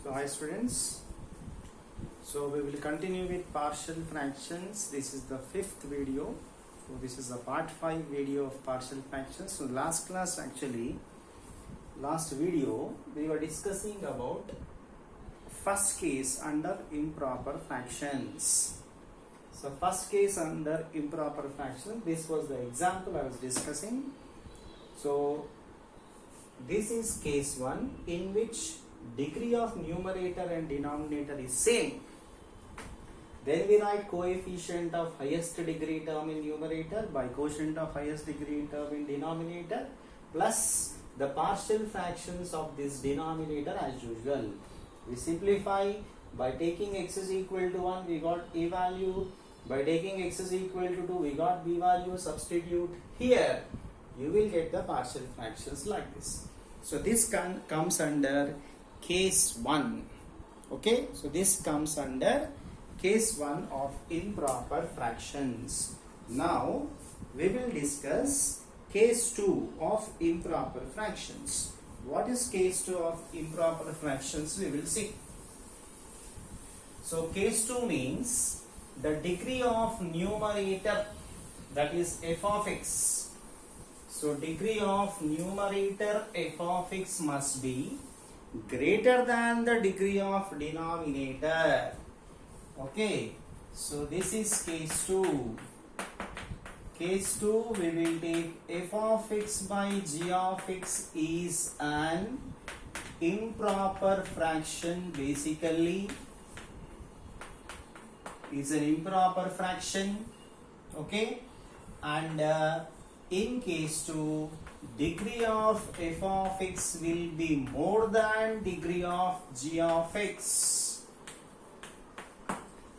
So hi students, so we will continue with partial fractions. This is the fifth video. So this is the part 5 video of partial fractions. So last video we were discussing about first case under improper fractions. So first case under improper fraction, this was the example I was discussing. So this is case 1 in which degree of numerator and denominator is same. Then we write coefficient of highest degree term in numerator by quotient of highest degree term in denominator plus the partial fractions of this denominator as usual. We simplify by taking x is equal to 1, we got a value. By taking x is equal to 2, we got b value. Substitute here, you will get the partial fractions like this. So this comes under case 1. Okay, so this comes under case 1 of improper fractions. Now we will discuss case 2 of improper fractions. What is case 2 of improper fractions? We will see. So case 2 means the degree of numerator, that is f of x. So degree of numerator f of x must be greater than the degree of denominator. Okay, so this is case 2. Case 2, we will take f of x by g of x is an improper fraction. Basically is an improper fraction. Okay, and in case 2, degree of f of x will be more than degree of g of x.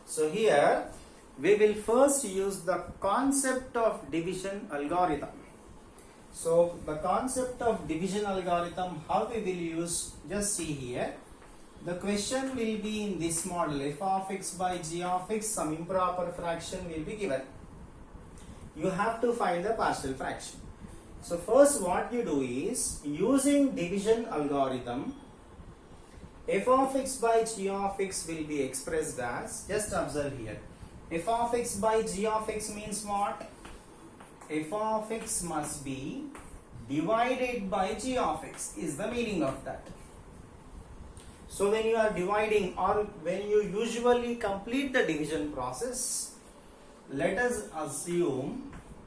So here we will first use the concept of division algorithm. So the concept of division algorithm, how we will use, just see here. The question will be in this model, f of x by g of x, some improper fraction will be given. You have to find the partial fraction. So first what you do is, using division algorithm, f of x by g of x will be expressed as, just observe here, f of x by g of x means what? F of x must be divided by g of x is the meaning of that. So when you are dividing, or when you usually complete the division process, let us assume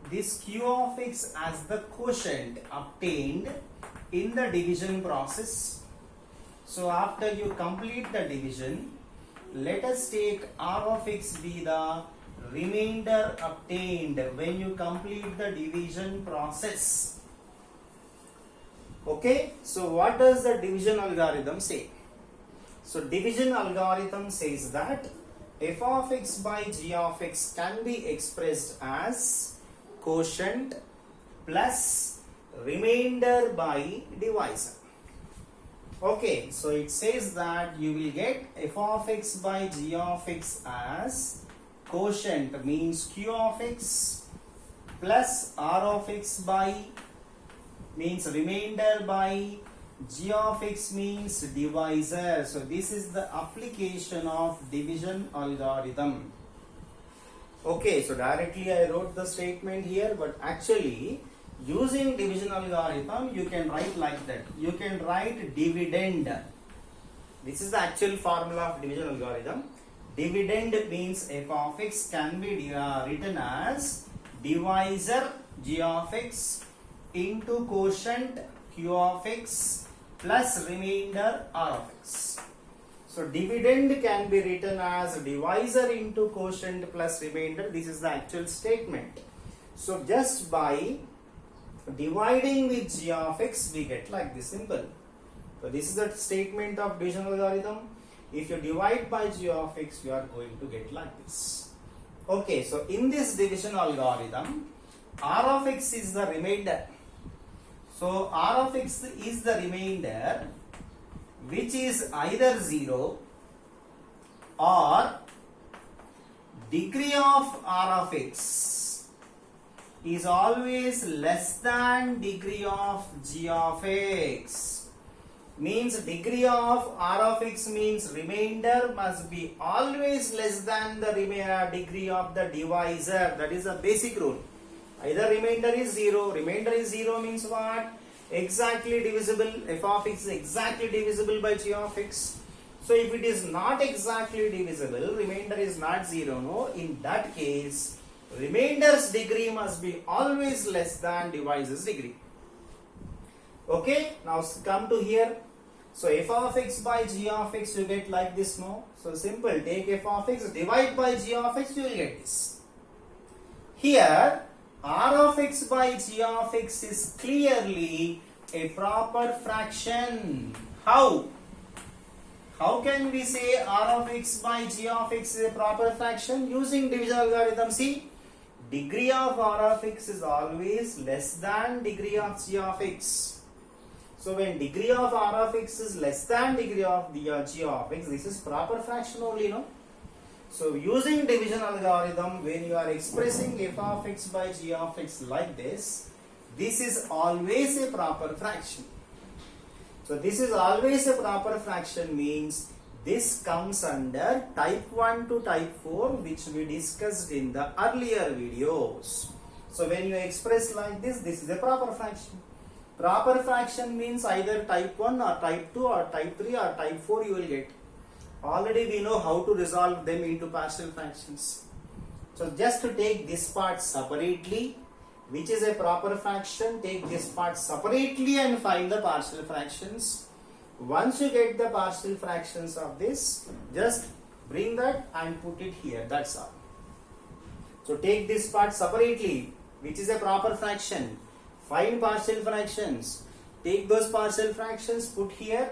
this q of x as the quotient obtained in the division process. So after you complete the division, let us take r of x be the remainder obtained when you complete the division process. Okay, so what does the division algorithm say? So division algorithm says that f of x by g of x can be expressed as quotient plus remainder by divisor. Okay, so it says that you will get f of x by g of x as quotient means q of x plus r of x by means remainder by g of x means divisor. So this is the application of division algorithm. Okay, so directly I wrote the statement here, but actually using division algorithm you can write like that. You can write dividend. This is the actual formula of division algorithm. Dividend means f of x can be written as divisor g of x into quotient q of x plus remainder r of x. So dividend can be written as divisor into quotient plus remainder. This is the actual statement. So just by dividing with g of x, we get like this, simple. So this is the statement of division algorithm. If you divide by g of x, you are going to get like this. Okay, so in this division algorithm, r of x is the remainder. So r of x is the remainder, which is either 0 or degree of r of x is always less than degree of g of x. means degree of r of x means remainder must be always less than the degree of the divisor. That is a basic rule. Either remainder is 0. Remainder is 0 means what? Exactly divisible. F of x is exactly divisible by g of x. So if it is not exactly divisible, remainder is not 0. No, in that case, remainder's degree must be always less than divisor's degree. Okay, now come to here. So f of x by g of x you get like this, no? So simple, take f of x, divide by g of x, you will get this. Here, r of x by g of x is clearly a proper fraction. How? How can we say r of x by g of x is a proper fraction? Using division algorithm. See, degree of r of x is always less than degree of g of x. So when degree of r of x is less than degree of the g of x, this is proper fraction only, no? So using division algorithm, when you are expressing f of x by g of x like this is always a proper fraction. So this is always a proper fraction means this comes under type 1 to type 4, which we discussed in the earlier videos. So when you express like this is a proper fraction. Proper fraction means either type 1 or type 2 or type 3 or type 4 you will get. Already we know how to resolve them into partial fractions. So just to take this part separately, which is a proper fraction, take this part separately and find the partial fractions. Once you get the partial fractions of this, just bring that and put it here, that's all. So take this part separately, which is a proper fraction. Find partial fractions. Take those partial fractions, put here.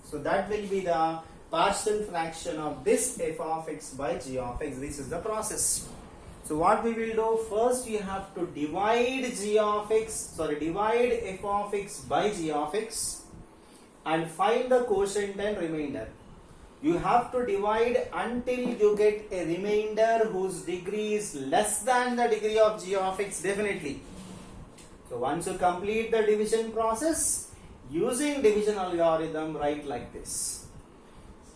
So that will be the partial fraction of this f of x by g of x. This is the process. So what we will do, first we have to divide divide f of x by g of x and find the quotient and remainder. You have to divide until you get a remainder whose degree is less than the degree of g of x, definitely. So once you complete the division process, using division algorithm, write like this.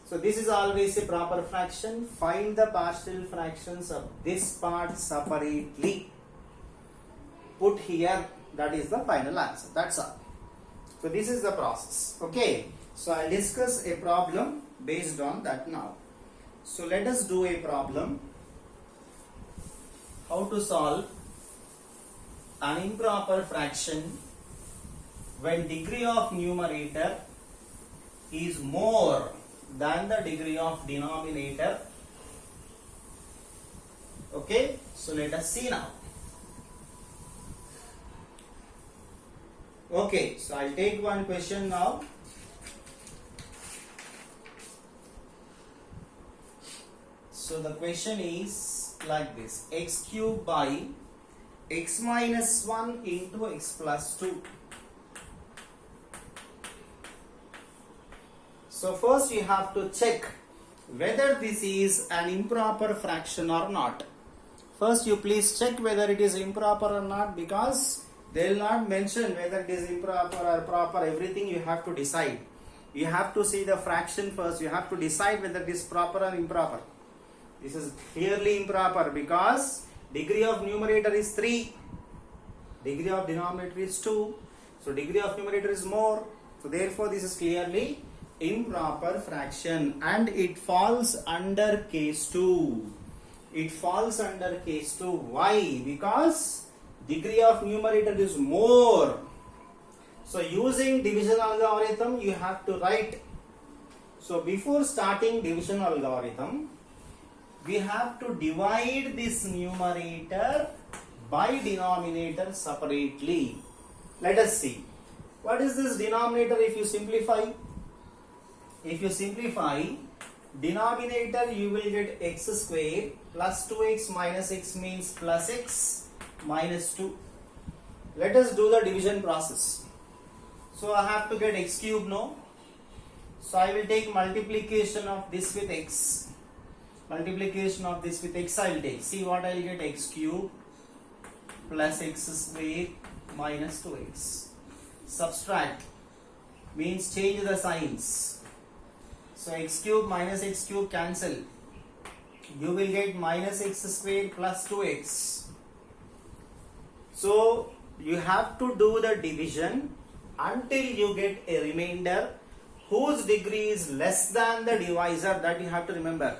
So this is always a proper fraction. Find the partial fractions of this part separately. Put here, that is the final answer. That's all. So this is the process. Okay. So I'll discuss a problem based on that now. So let us do a problem. How to solve an improper fraction when degree of numerator is more than the degree of denominator. Okay, so let us see now. Okay, so I'll take one question now. So the question is like this: x cube by x minus 1 into x plus 2. So first you have to check whether this is an improper fraction or not. First you please check whether it is improper or not, because they will not mention whether it is improper or proper. Everything you have to decide. You have to see the fraction first. You have to decide whether it is proper or improper. This is clearly improper because degree of numerator is 3, degree of denominator is 2, so degree of numerator is more. So therefore this is clearly improper fraction and it falls under case 2. It falls under case 2. Why? Because degree of numerator is more. So using division algorithm you have to write. So before starting division algorithm, we have to divide this numerator by denominator separately. Let us see. What is this denominator if you simplify? If you simplify, denominator you will get x square plus 2x minus x means plus x minus 2. Let us do the division process. So I have to get x cube, no? So I will take multiplication of this with x. Multiplication of this with x I will take. See what I will get: x cube plus x square minus 2x. Subtract. means change the signs. So x cube minus x cube cancel. You will get minus x square plus 2x. So you have to do the division until you get a remainder whose degree is less than the divisor, that you have to remember.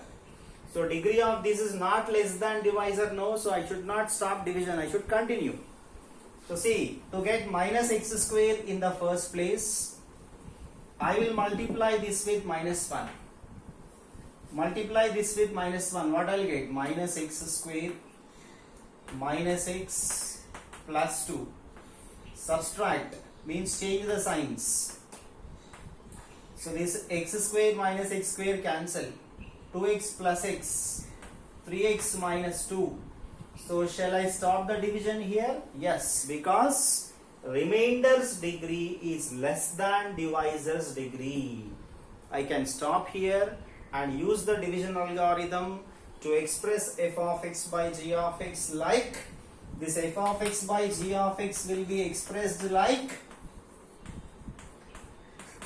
So degree of this is not less than divisor, no, so I should not stop division, I should continue. So see, to get minus x square in the first place, I will multiply this with minus 1. Multiply this with minus 1, what I will get? Minus x square minus x plus 2. Subtract means change the signs. So this x square minus x square cancel. 2x plus x, 3x minus 2. So shall I stop the division here? Yes, because remainder's degree is less than divisor's degree. I can stop here and use the division algorithm to express f of x by g of x like this. F of x by g of x will be expressed like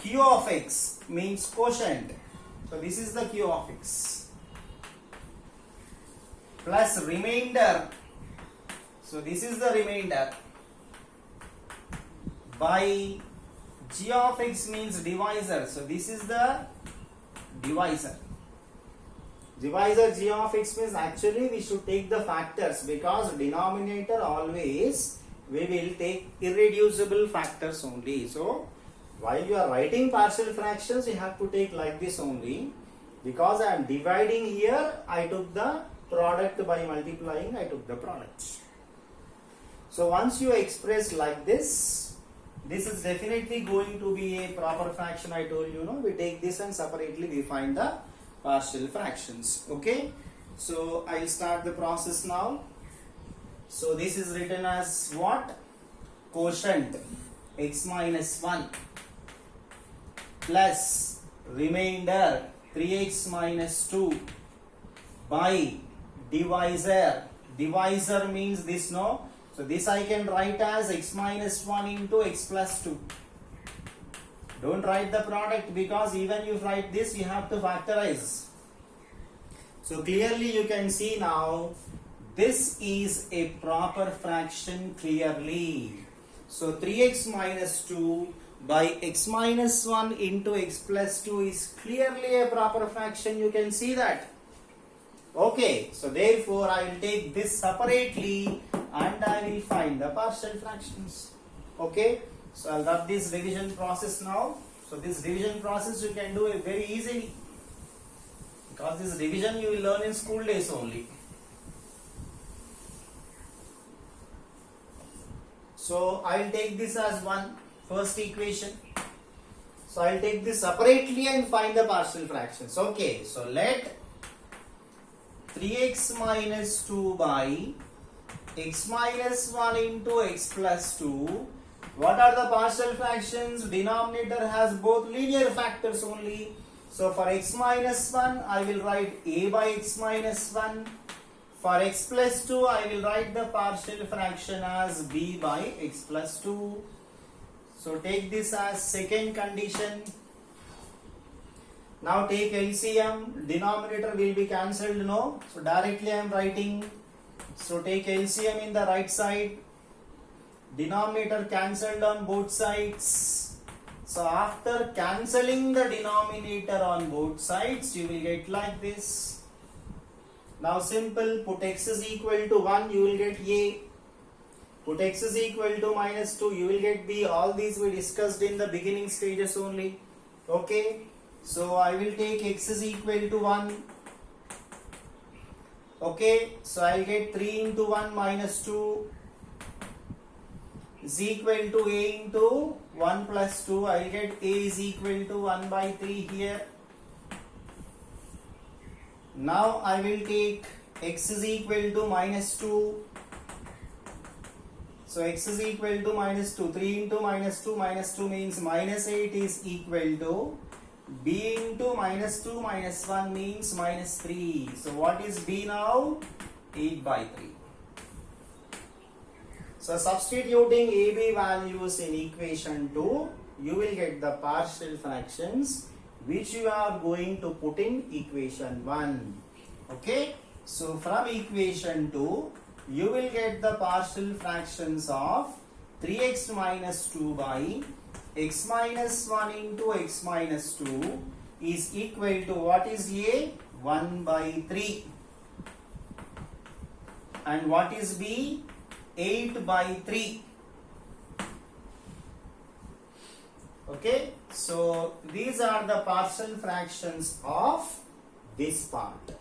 q of x means quotient. So this is the q of x plus remainder. So this is the remainder by g of x means divisor. So this is the divisor. Divisor g of x means actually we should take the factors, because denominator always we will take irreducible factors only. So while you are writing partial fractions, you have to take like this only. Because I am dividing here, I took the product by multiplying, I took the product. So once you express like this is definitely going to be a proper fraction. I told you, no, we take this and separately we find the partial fractions. Okay, so I'll start the process now. So this is written as what? Quotient x minus 1 plus remainder 3x minus 2 by divisor. Divisor means this, no? So this I can write as x minus 1 into x plus 2. Don't write the product, because even you write this, you have to factorize. So clearly you can see now, this is a proper fraction clearly. So 3x minus 2 by x minus 1 into x plus 2 is clearly a proper fraction. You can see that. Okay, so therefore I will take this separately and I will find the partial fractions. Okay, so I'll rub this division process now. So this division process you can do it very easily, because this division you will learn in school days only. So I will take this as first equation. So I will take this separately and find the partial fractions. Okay, so let 3x minus 2 by x minus 1 into x plus 2. What are the partial fractions? Denominator has both linear factors only. So for x minus 1, I will write a by x minus 1. For x plus 2, I will write the partial fraction as b by x plus 2. So take this as second condition. Now take LCM. Denominator will be cancelled, no? So directly I am writing. So take LCM in the right side. Denominator cancelled on both sides. So after cancelling the denominator on both sides, you will get like this. Now simple, put x is equal to 1, you will get A. Put x is equal to minus 2, you will get B. All these we discussed in the beginning stages only. Okay, so I will take x is equal to 1. Okay, so I will get 3 into 1 minus 2 is equal to a into 1 plus 2. I will get a is equal to 1 by 3 here. Now I will take x is equal to minus 2. So x is equal to minus 2. 3 into minus 2 means minus 8 is equal to b into minus 2 minus 1 means minus 3. So what is b now? 8 by 3. So substituting AB values in equation 2, you will get the partial fractions which you are going to put in equation 1. Okay. So from equation 2, you will get the partial fractions of 3x minus 2 by x minus 1 into x minus 2 is equal to what is A? 1 by 3. And what is B? 8 by 3. Okay, so these are the partial fractions of this part.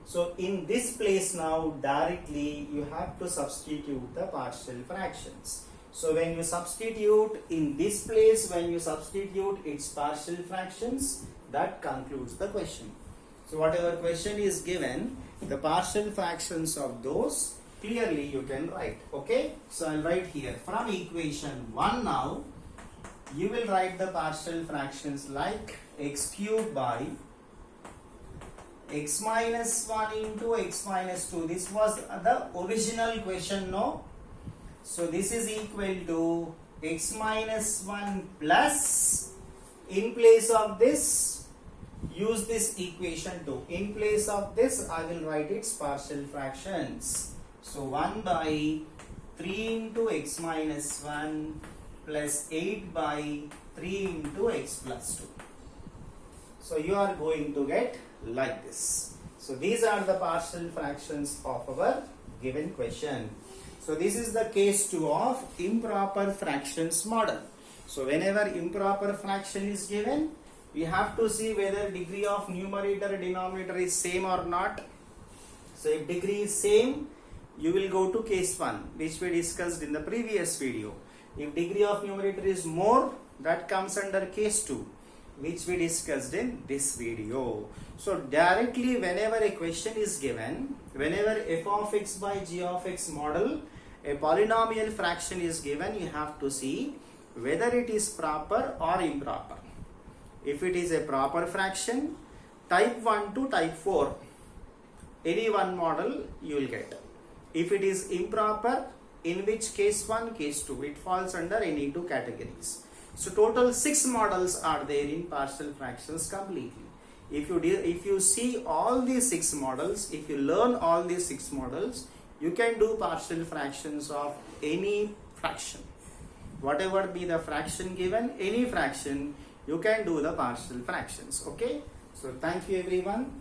So in this place now directly you have to substitute the partial fractions. So when you substitute in this place, when you substitute its partial fractions, that concludes the question. So whatever question is given, the partial fractions of those clearly you can write. Okay, so I'll write here from equation 1 now. You will write the partial fractions like x cubed by x minus 1 into x minus 2. This was the original question, no? So this is equal to x minus 1 plus, in place of this, use this equation 2. In place of this, I will write its partial fractions. So 1 by 3 into x minus 1 plus 8 by 3 into x plus 2. So you are going to get like this. So these are the partial fractions of our given question. So this is the case 2 of improper fractions model. So whenever improper fraction is given, we have to see whether degree of numerator denominator is same or not. So if degree is same, you will go to case 1, which we discussed in the previous video. If degree of numerator is more, that comes under case 2, which we discussed in this video. So directly whenever a question is given, whenever f of x by g of x model, a polynomial fraction is given, you have to see whether it is proper or improper. If it is a proper fraction, type 1 to type 4, any one model you will get. If it is improper, in which case 1, case 2, it falls under any two categories. So total 6 models are there in partial fractions completely. If you see all these 6 models, if you learn all these 6 models, you can do partial fractions of any fraction. Whatever be the fraction given, any fraction, you can do the partial fractions. Okay. So thank you everyone.